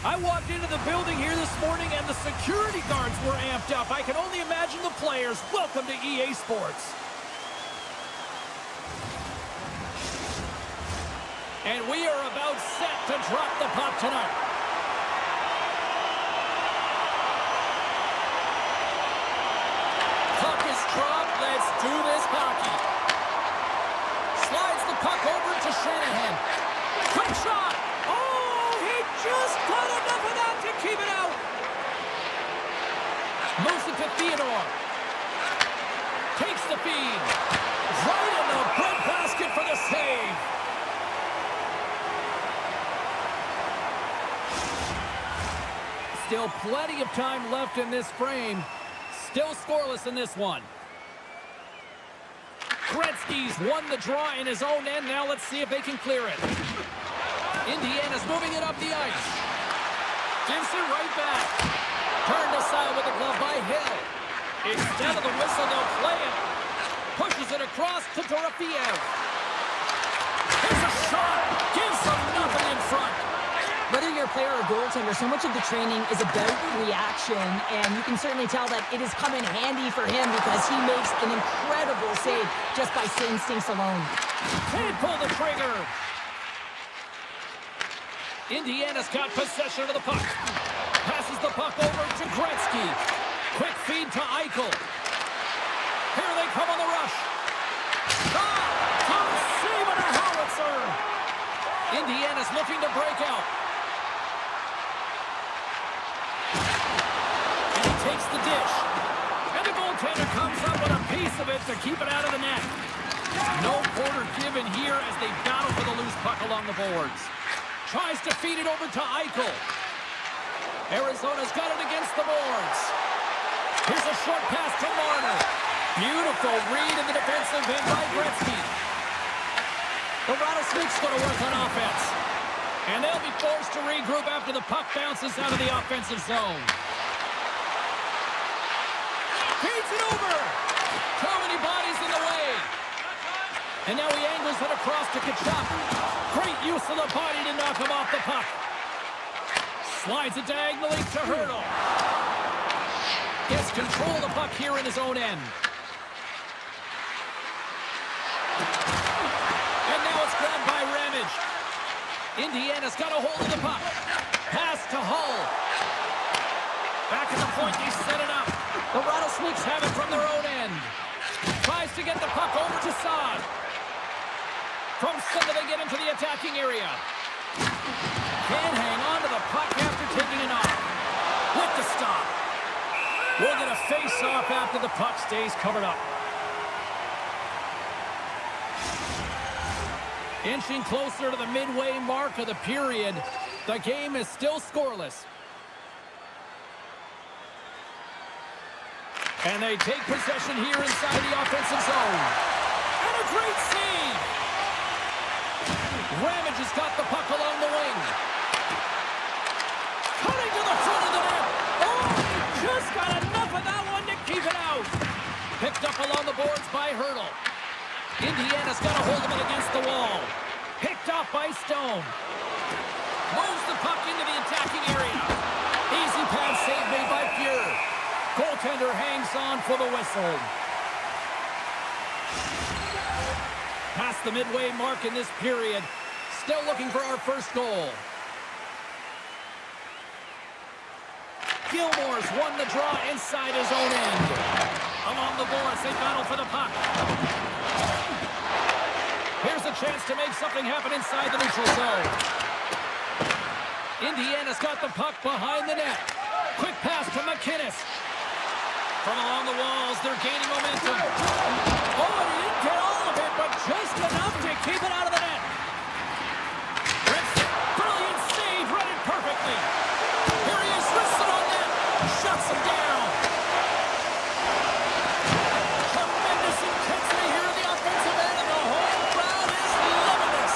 I walked into the building here this morning and the security guards were amped up. I can only imagine the players. Welcome to EA Sports. And we are about set to drop the puck tonight. Puck is dropped. Let's do this hockey. Slides the puck over to Shanahan. Quick shot. Oh, he just got enough of that to keep it out. Moves it to Theodore. Takes the feed. Right in the breadbasket for the save. Still plenty of time left in this frame. Still scoreless in this one. Gretzky's won the draw in his own end. Now let's see if they can clear it. Indiana's moving it up the ice. Gives it right back. Turned aside with the glove by Hill. Instead of the whistle, they'll play it. Pushes it across to Dorofeev. Here's a shot. Gives them nothing in front. Whether you're a player or goaltender, so much of the training is about reaction, and you can certainly tell that it has come in handy for him because he makes an incredible save just by instincts alone. Can't pull the trigger. Indiana's got possession of the puck. Passes the puck over to Gretzky. Quick feed to Eichel. Here they come on the rush. Top save and a howitzer. Indiana's looking to break out. And he takes the dish. And the goaltender comes up with a piece of it to keep it out of the net. No quarter given here as they battle for the loose puck along the boards. Tries to feed it over to Eichel. Arizona's got it against the boards. Here's a short pass to Marner. Beautiful read in the defensive end by Gretzky. The Rattlesnakes going to work on offense. And they'll be forced to regroup after the puck bounces out of the offensive zone. Feeds it over. Too many bodies in the way. And now he angles it across to Kachuk. Great use of the body to knock him off the puck. Slides it diagonally to Hurdle. Gets control of the puck here in his own end. And now it's grabbed by Ramage. Indiana's got a hold of the puck. Pass to Hull. Back at the point, they set it up. The Rattlesnakes have it from their own end. Tries to get the puck over to Saad. From center, they get into the attacking area. Can't hang on to the puck after taking it off. With the stop. We'll get a face-off after the puck stays covered up. Inching closer to the midway mark of the period. The game is still scoreless. And they take possession here inside the offensive zone. And a great save! Ramage has got the puck along the wing. Cutting to the front of the net. Oh, he just got enough of that one to keep it out. Picked up along the boards by Hurdle. Indiana's got a hold of it against the wall. Picked off by Stone. Moves the puck into the attacking area. Easy pass save made by Fuhr. Goaltender hangs on for the whistle. Past the midway mark in this period. Still looking for our first goal. Gilmore's won the draw inside his own end. Along the boards, they battle for the puck. Here's a chance to make something happen inside the neutral zone. Indiana's got the puck behind the net. Quick pass to McInnes. From along the walls, they're gaining momentum. Oh, and he didn't get all of it, but just enough to keep it out of the net. Brilliant save, read it perfectly. Here he is, wristed on net. Shuts him down. Tremendous intensity here in the offensive end, and the whole crowd is loving this.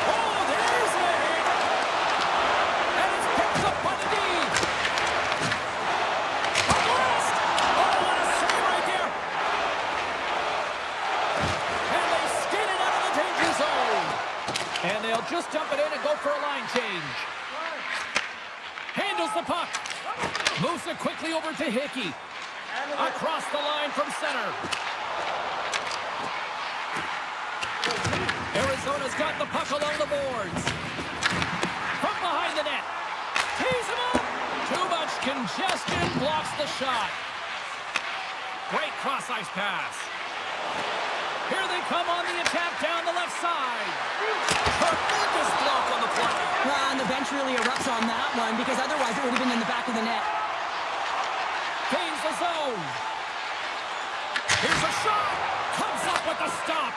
Oh, there's a hit. And it's picked up by the D. A blast. Oh, what a save right there. And they skate it out of Handles the puck. Moves it quickly over to Hickey. Across the line from center. Arizona's got the puck along the boards. From behind the net. Tees him up. Too much congestion. Blocks the shot. Great cross-ice pass. Here they come on the attack down the left side. Tremendous block on the play. Well, and the bench really erupts on that one because otherwise it would have been in the back of the net. Gains the zone. Here's a shot. Comes up with the stop.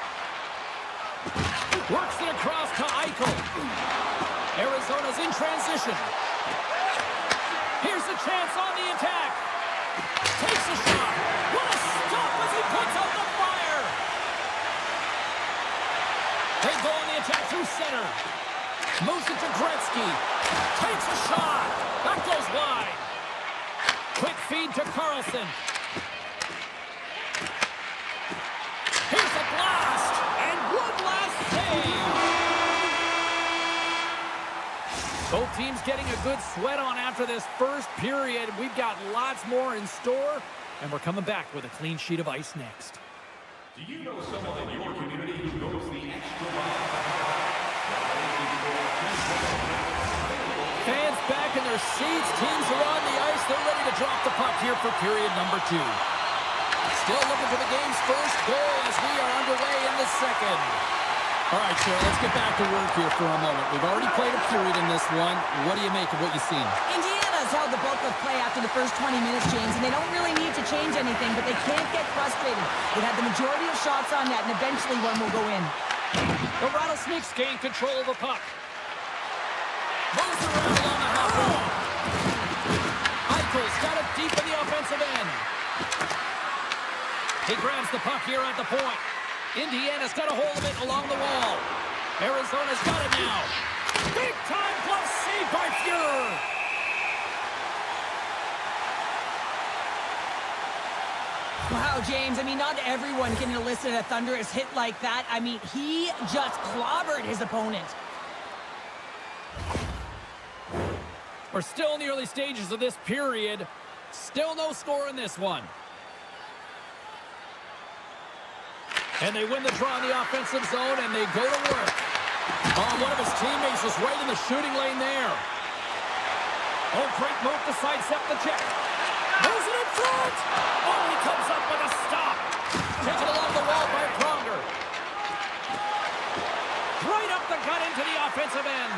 Works it across to Eichel. Arizona's in transition. Here's a chance on the attack. Takes a shot. What a stop as he puts out the fire. They go on the attack through center. Moves it to Gretzky. Takes a shot. That goes wide. Quick feed to Carlson. Here's a blast. And one last save. Both teams getting a good sweat on after this first period. We've got lots more in store. And we're coming back with a clean sheet of ice next. Do you know someone in your community who goes the extra mile? Fans back in their seats. Teams are on the ice. They're ready to drop the puck here for period number 2. Still looking for the game's first goal as we are underway in the second. All right, Cheryl, let's get back to work here for a moment. We've already played a period in this one. What do you make of what you've seen? Indiana's held the bulk of play after the first 20 minutes, James, and they don't really need to change anything, but they can't get frustrated. They've had the majority of shots on net, and eventually one will go in. The Rattlesnakes gain control of the puck. Moves around along the half wall. Eichel's got it deep in the offensive end. He grabs the puck here at the point. Indiana's got a hold of it along the wall. Arizona's got it now. Big time glove save by Fuhrer. Wow, James, I mean, not everyone can elicit a thunderous hit like that. I mean, he just clobbered his opponent. We're still in the early stages of this period. Still no score in this one. And they win the draw in the offensive zone, and they go to work. Oh, one of his teammates is right in the shooting lane there. Oh, great move to sidestep the check. Moves it in front. Oh, he comes up with a stop. Taken along the wall by Pronger. Right up the gut into the offensive end.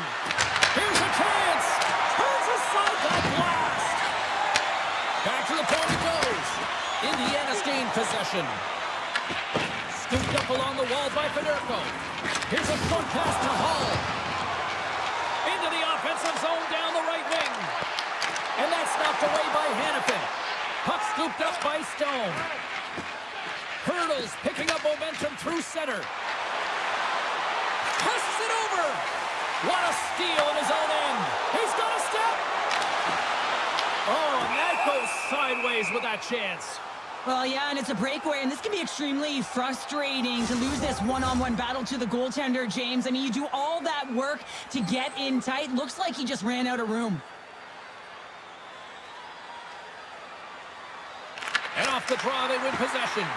Here's a chance. Turns aside that blast. Back to the point it goes. Indiana's gained possession. Scooped up along the wall by Federko. Here's a short pass to Hall. Into the offensive zone down the right wing. And that's knocked away by Hannafin. Puck scooped up by Stone. Hurdles picking up momentum through center. Passes it over. What a steal in his own end. He's got a step. Oh, and that goes sideways with that chance. Well, yeah, and it's a breakaway, and this can be extremely frustrating to lose this one-on-one battle to the goaltender, James. I mean, you do all that work to get in tight. Looks like he just ran out of room. And off the draw, they win possession.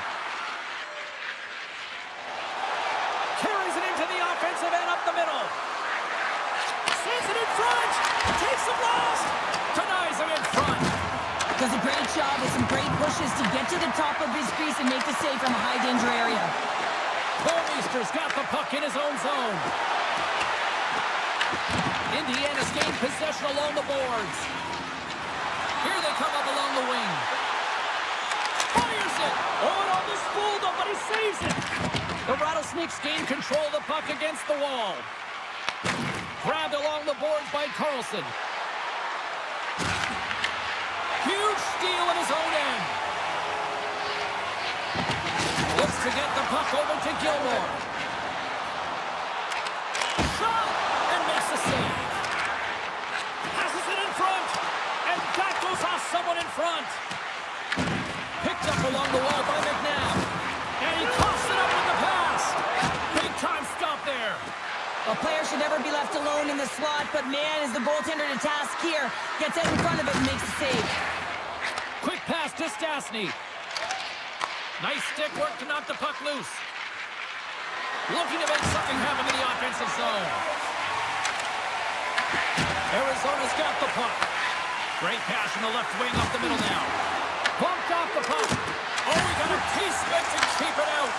Carries it into the offensive end up the middle. Sends it in front. Takes the blast. Denies him in front. Does a great job with some great pushes to get to the top of his crease and make the save from a high-danger area. Bouwmeester's got the puck in his own zone. Indiana's gained possession along the boards. Here they come up along the wing. Fires it. Oh, it almost fooled him, but he saves it. The Rattlesnakes gain control of the puck against the wall. Grabbed along the boards by Carlson. Huge steal in his own end. Looks to get the puck over to Gilmore. Shot! And makes the save. Passes it in front. And that goes off someone in front. Picked up along the wall by McNabb. And he coughs it up with the pass. Big time stop there. A player should never be left alone in the slot, but man, is the goaltender to task here. Gets out in front of it and makes the save. Quick pass to Stastny. Nice stick work to knock the puck loose. Looking to make something happen in the offensive zone. Arizona's got the puck. Great pass from the left wing up the middle now. Bumped off the puck. Oh, we got a piece of it to keep it out.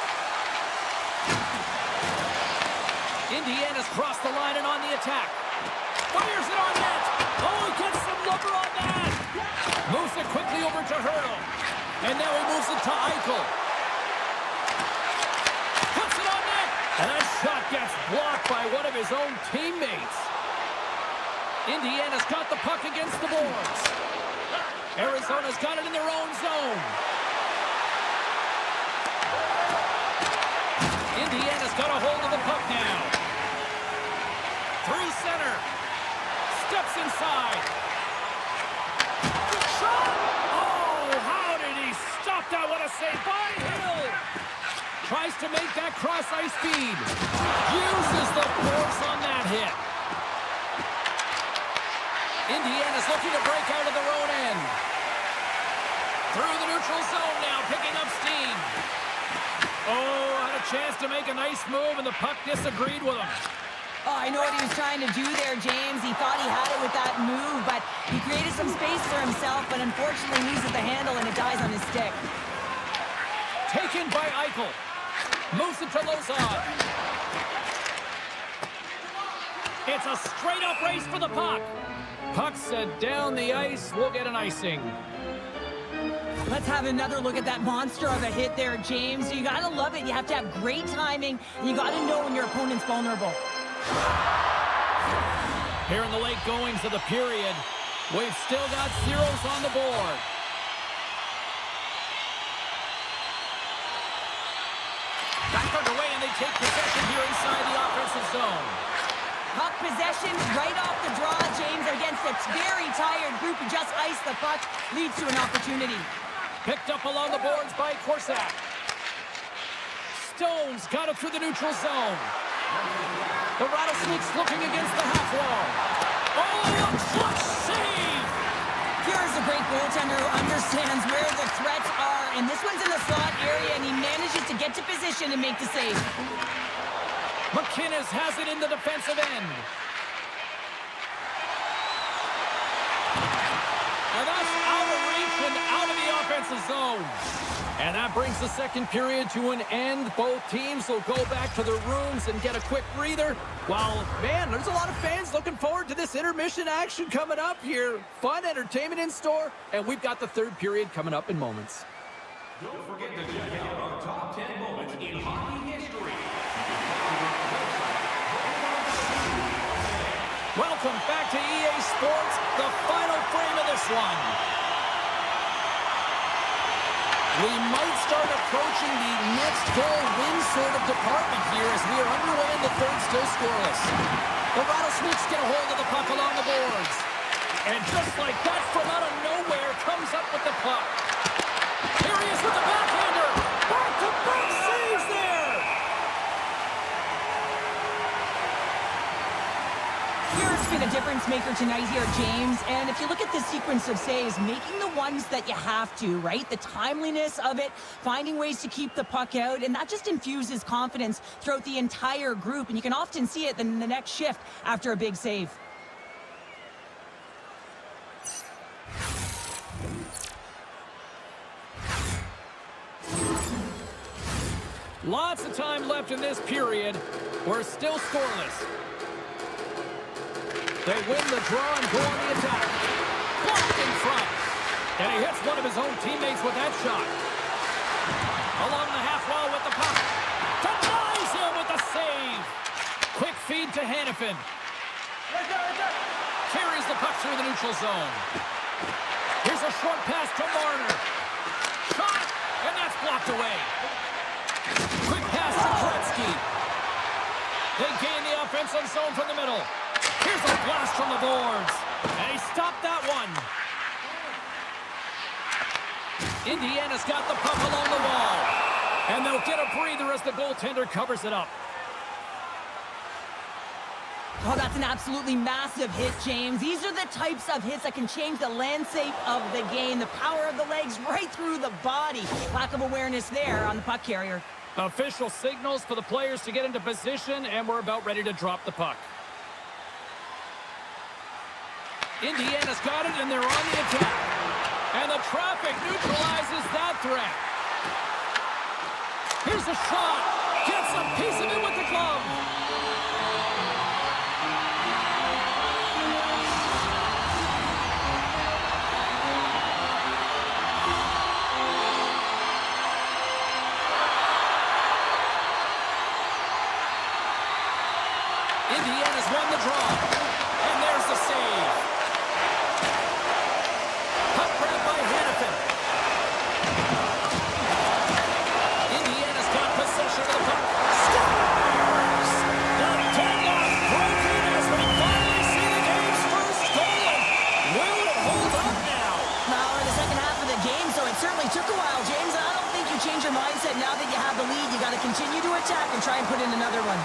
Indiana's crossed the line and on the attack. Fires it on net. Oh, he gets some lumber on that. Moves it quickly over to Hurdle. And now he moves it to Eichel. Puts it on net. And that shot gets blocked by one of his own teammates. Indiana's got the puck against the boards. Arizona's got it in their own zone. Indiana's got a hold of the puck now. Through center. Steps inside. Shot! Oh, how did he stop that? What a save by Hill! Tries to make that cross-ice feed. Uses the force on that hit. Indiana's looking to break out of their own end. Through the neutral zone now, picking up steam. Oh, had a chance to make a nice move, and the puck disagreed with him. Oh, I know what he was trying to do there, James. He thought he had it with that move, but he created some space for himself, but unfortunately loses the handle, and it dies on his stick. Taken by Eichel. Moves it to Lozon. It's a straight-up race for the puck. Puck set down the ice. We'll get an icing. Let's have another look at that monster of a hit there, James. You gotta love it. You have to have great timing, and you gotta know when your opponent's vulnerable. Here in the late goings of the period, we've still got zeros on the board. Back underway, and they take possession here inside the offensive zone. Puck possession right off the draw, James, against a very tired group who just iced the puck, leads to an opportunity. Picked up along the boards by Korsak. Stone's got it through the neutral zone. The Rattlesnakes looking against the half wall. Oh, a clutch save! Here's a great goaltender who understands where the threats are, and this one's in the slot area, and he manages to get to position and make the save. McInnes has it in the defensive end. And that's out of reach and out of the offensive zone. And that brings the second period to an end. Both teams will go back to their rooms and get a quick breather. Well, man, there's a lot of fans looking forward to this intermission action coming up here. Fun entertainment in store, and we've got the third period coming up in moments. Don't forget to check out our top 10 moments in hockey history. Welcome back to EA Sports, the final frame of this one. We might start approaching the next goal win sort of department here as we are underway in the third, still scoreless. The Rattlesnakes get a hold of the puck along the boards. And just like that, from out of nowhere, comes up with the puck. Here he is with the backhander. Back-to-back saves there. Here's been a difference maker tonight here, James. And if you look at the sequence of saves, making the ones that you have to, right? The timeliness of it, finding ways to keep the puck out, and that just infuses confidence throughout the entire group. And you can often see it in the next shift after a big save. Lots of time left in this period. We're still scoreless. They win the draw and go on the attack. Blocked in front. And he hits one of his own teammates with that shot. Along the half wall with the puck. Denies him with the save. Quick feed to Hannafin. Carries the puck through the neutral zone. Here's a short pass to Marner. Shot, and that's blocked away. Quick pass to Gretzky. They gain the offensive zone from the middle. Here's a blast from the boards. And he stopped that one. Indiana's got the puck along the wall. And they'll get a breather as the goaltender covers it up. Oh, that's an absolutely massive hit, James. These are the types of hits that can change the landscape of the game. The power of the legs right through the body. Lack of awareness there on the puck carrier. Official signals for the players to get into position, and we're about ready to drop the puck. Indiana's got it, and they're on the attack. And the traffic neutralizes that threat. Here's a shot. Gets a piece of it with the glove. Indiana's won the draw. And there's the save. Puck grab by Hannafin. Indiana's got possession of the puck. Scores! The deadlock broken as we finally see the game's first goal. Will it hold up now? Now, in the second half of the game, so it certainly took a while, James. I don't think you change your mindset now that you have the lead. You got to continue to attack and try and put in another one.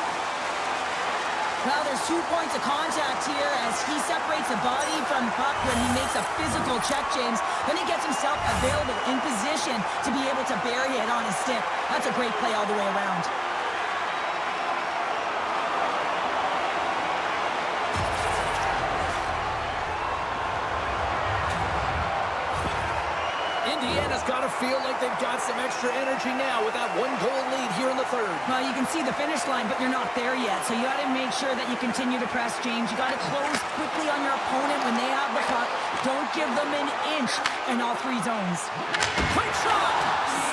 Well, there's 2 points of contact here as he separates the body from puck when he makes a physical check, James. Then he gets himself available in position to be able to bury it on his stick. That's a great play all the way around. Indiana's got to feel like they've got some extra energy now with that 1-goal lead here in the third. Well, you can see the finish line, but you're not there yet. So you got to make sure that you continue to press, James. You got to close quickly on your opponent when they have the puck. Don't give them an inch in all 3 zones. Quick shot!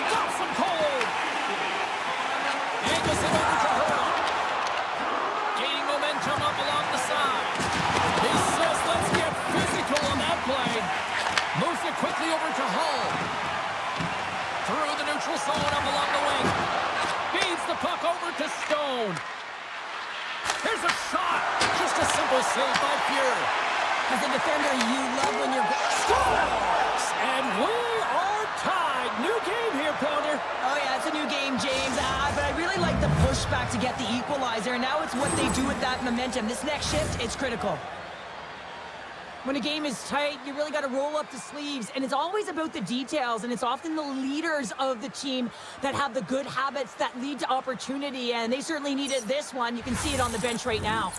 Stops him cold! Angles it over to Hurdle. Gaining momentum up along the side. He says, let's get physical on that play. Moves it quickly over to Hull. Through the neutral zone up along the wing. Feeds the puck over to Stone. Here's a shot. Just a simple save by Fury. As a defender, you love when you're... Scores! And we are tied. New game here, Pounder. Oh, yeah, it's a new game, James. But I really like the pushback to get the equalizer. Now it's what they do with that momentum. This next shift, it's critical. When a game is tight, you really got to roll up the sleeves, and it's always about the details, and it's often the leaders of the team that have the good habits that lead to opportunity, and they certainly needed this one. You can see it on the bench right now.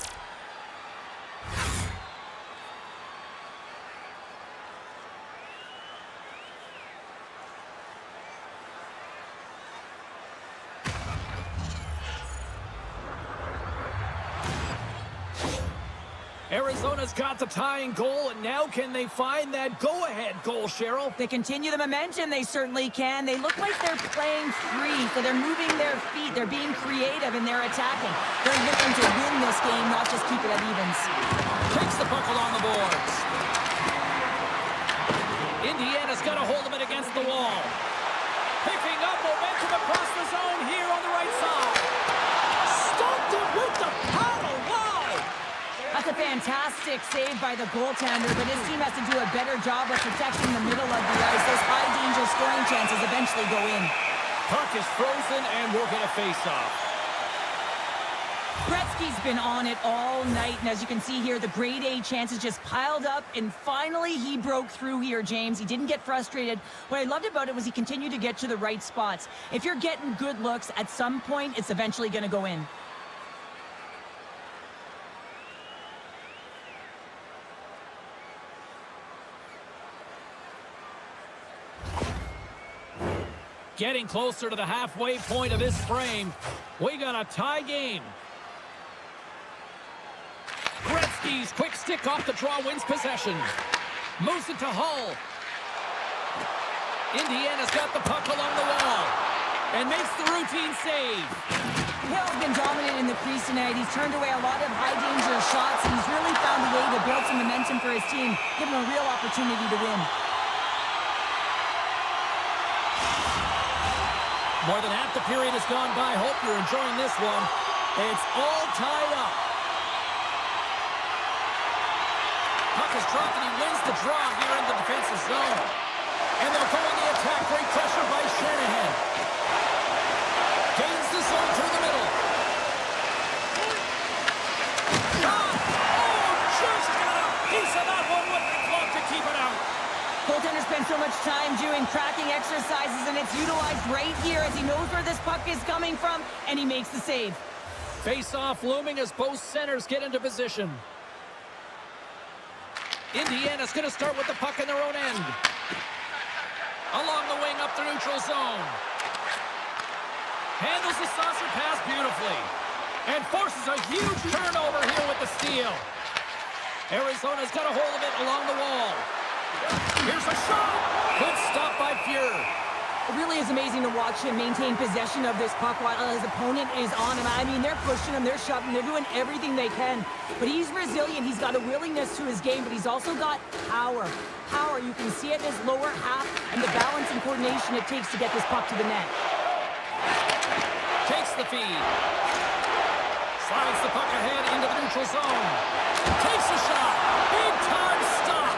Arizona's got the tying goal, and now can they find that go-ahead goal, Cheryl? They continue the momentum, they certainly can. They look like they're playing free, so they're moving their feet, they're being creative, and they're attacking. They're looking to win this game, not just keep it at evens. Takes the puck along the boards. Indiana's got a hold of it against the wall. Picking up momentum across the zone here on the right side. Stopped it with the paddle. Wow! That's a fantastic save by the goaltender, but his team has to do a better job of protecting the middle of the ice. Those high-danger scoring chances eventually go in. Puck is frozen, and we're going to face off. Gretzky's been on it all night, and as you can see here, the grade A chances just piled up, and finally he broke through here, James. He didn't get frustrated. What I loved about it was he continued to get to the right spots. If you're getting good looks, at some point, it's eventually going to go in. Getting closer to the halfway point of this frame. We got a tie game. Gretzky's quick stick off the draw wins possession. Moves it to Hull. Indiana's got the puck along the wall and makes the routine save. Hill's been dominant in the crease tonight. He's turned away a lot of high-danger shots, and he's really found a way to build some momentum for his team, give him a real opportunity to win. More than half the period has gone by. Hope you're enjoying this one. It's all tied up. Puck is dropped, and he wins the draw here in the defensive zone. And they'll go on the attack. Great pressure by Shanahan. Gains the zone through the middle. Shot! Goaltender spends so much time doing cracking exercises, and it's utilized right here as he knows where this puck is coming from, and he makes the save. Face-off looming as both centers get into position. Indiana's going to start with the puck in their own end. Along the wing up the neutral zone. Handles the saucer pass beautifully. And forces a huge turnover here with the steal. Arizona's got a hold of it along the wall. Here's a shot. Good stop by Fuhr. It really is amazing to watch him maintain possession of this puck while his opponent is on him. I mean, they're pushing him, they're shoving, they're doing everything they can. But he's resilient. He's got a willingness to his game, but he's also got power. Power, you can see it in his lower half and the balance and coordination it takes to get this puck to the net. Takes the feed. Slides the puck ahead into the neutral zone. Takes a shot. Big time stop.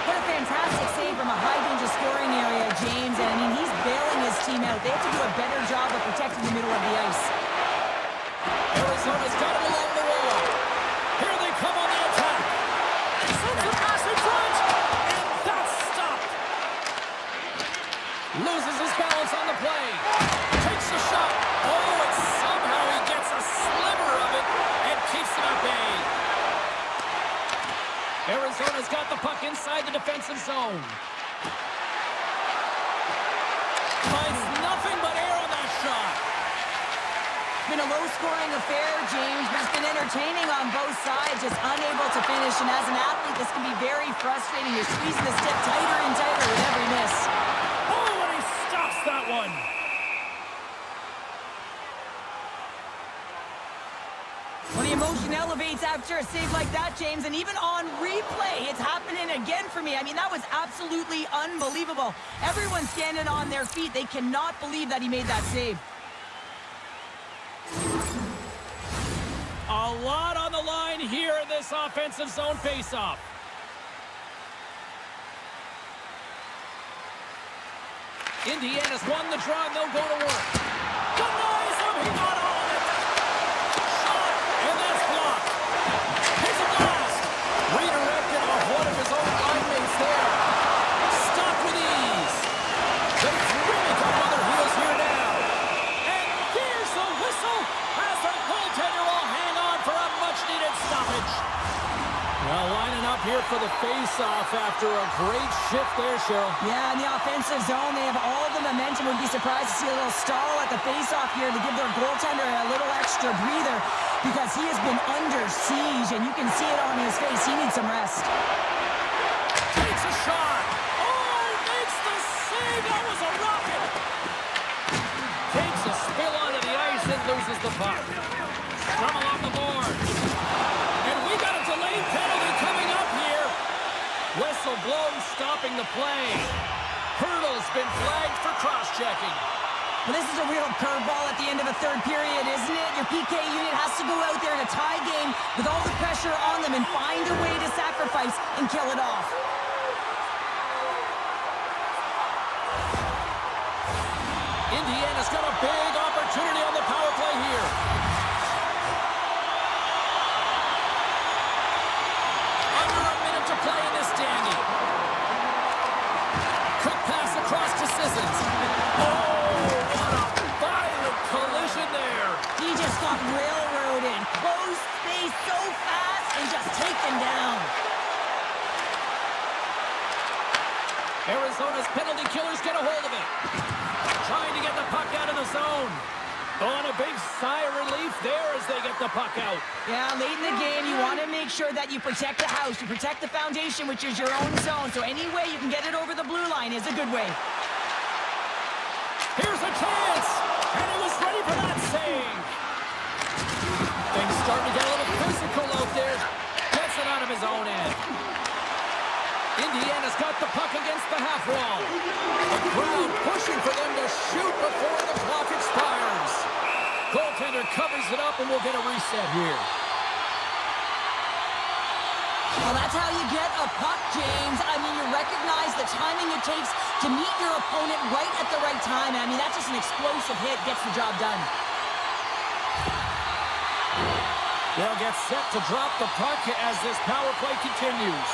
What a fantastic save from a high-danger scoring area, James. And, I mean, he's bailing his team out. They have to do a better job of protecting the middle of the ice. Arizona's got it along the wall. Here they come on the attack. Sends a pass in front. And that's stopped. Loses his balance on the play. Takes a shot. Oh, and somehow he gets a sliver of it and keeps it at bay. Arizona's got the puck inside the defensive zone. Finds nothing but air on that shot. It's been a low-scoring affair, James, but it's been entertaining on both sides, just unable to finish. And as an athlete, this can be very frustrating. You're squeezing the stick tighter and tighter with every miss. Oh, and he stops that one. When the emotion elevates after a save like that, James, and even on replay, it's happening again for me. I mean, that was absolutely unbelievable. Everyone's standing on their feet. They cannot believe that he made that save. A lot on the line here in this offensive zone faceoff. Indiana's won the draw, and they'll go to work. Denies him, he got all of it. Shot, and that's blocked. Here's a blast. Redirected off one of his own line mates there. Stopped with ease. They've really got on their heels here now. And there's the whistle as the goaltender will hang on for a much-needed stoppage. Well, lining up here for the face-off after a great shift there, Cheryl. Yeah, in the offensive zone, they have all the momentum. Would be surprised to see a little stall at the face-off here to give their goaltender a little extra breather because he has been under siege, and you can see it on his face. He needs some rest. Takes a shot. Oh, makes the save. That was a rocket. Takes a spill onto the ice and loses the puck. From along the boards. And we got a delayed penalty coming up here. Whistle blown, stopping the play. Hurdle's been flagged for cross-checking. Well, this is a real curveball at the end of a third period, isn't it? Your PK unit has to go out there in a tie game with all the pressure on them and find a way to sacrifice and kill it off. Indiana's got a big opportunity on the power play here. Under a minute to play in this dandy. Quick pass across to Sissons. Oh, what a violent collision there. He just got railroaded. Close space so fast and just taken down. Arizona's penalty killers get a hold of it. Trying to get the puck out of the zone. On a big sigh of relief there as they get the puck out. Yeah, late in the game, you want to make sure that you protect the house. You protect the foundation, which is your own zone. So any way you can get it over the blue line is a good way. Here's a chance. And he was ready for that save. Things starting to get a little physical out there. Gets it out of his own end. Indiana's got the puck against the half wall. The crowd pushing for them to shoot before the clock expires. Goaltender covers it up and we'll get a reset here. Well, that's how you get a puck, James. I mean, you recognize the timing it takes to meet your opponent right at the right time. I mean, that's just an explosive hit, gets the job done. They'll get set to drop the puck as this power play continues.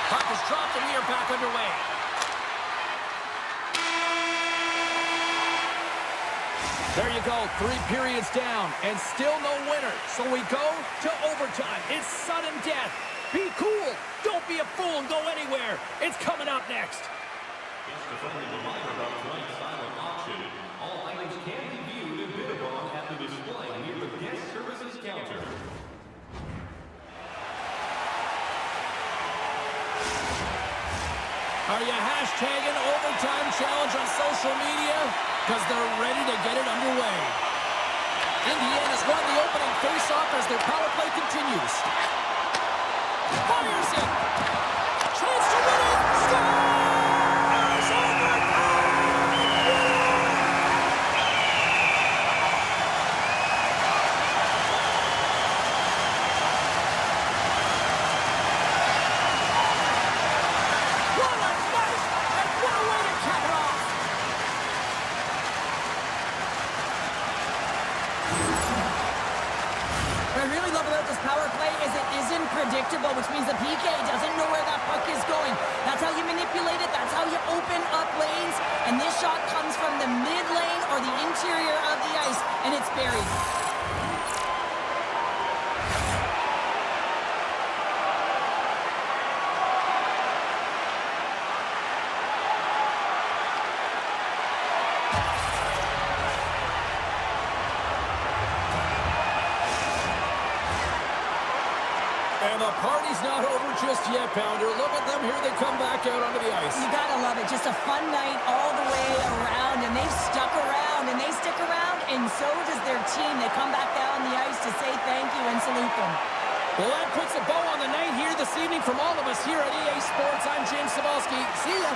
Puck is dropped and we are back underway. There you go, 3 periods down, and still no winner. So we go to overtime. It's sudden death. Be cool. Don't be a fool and go anywhere. It's coming up next. Just a friendly reminder about tonight's silent auction. All items can be viewed and bid upon at the display near the guest services counter. Are you hashtagging overtime challenge on social media? Because they're ready to get it underway. Indiana's won the opening faceoff as their power play continues. Fires it. Chance to win it. Scores! Overtime! What a night! And what a way to cap it off! What I really love about this power play is it isn't predictable, which means the PK doesn't know where that puck is going. That's how you manipulate it. That's how you open up lanes. And this shot comes from the mid lane or the interior of the ice, and it's buried. And the party's not over just yet, Pounder. Look at them here. They come back out onto the ice. You gotta love it. Just a fun night all the way around, and they've stuck around, and they stick around, and so does their team. They come back down the ice to say thank you and salute them. Well, that puts a bow on the night here this evening from all of us here at EA Sports. I'm James Cebulski. See ya.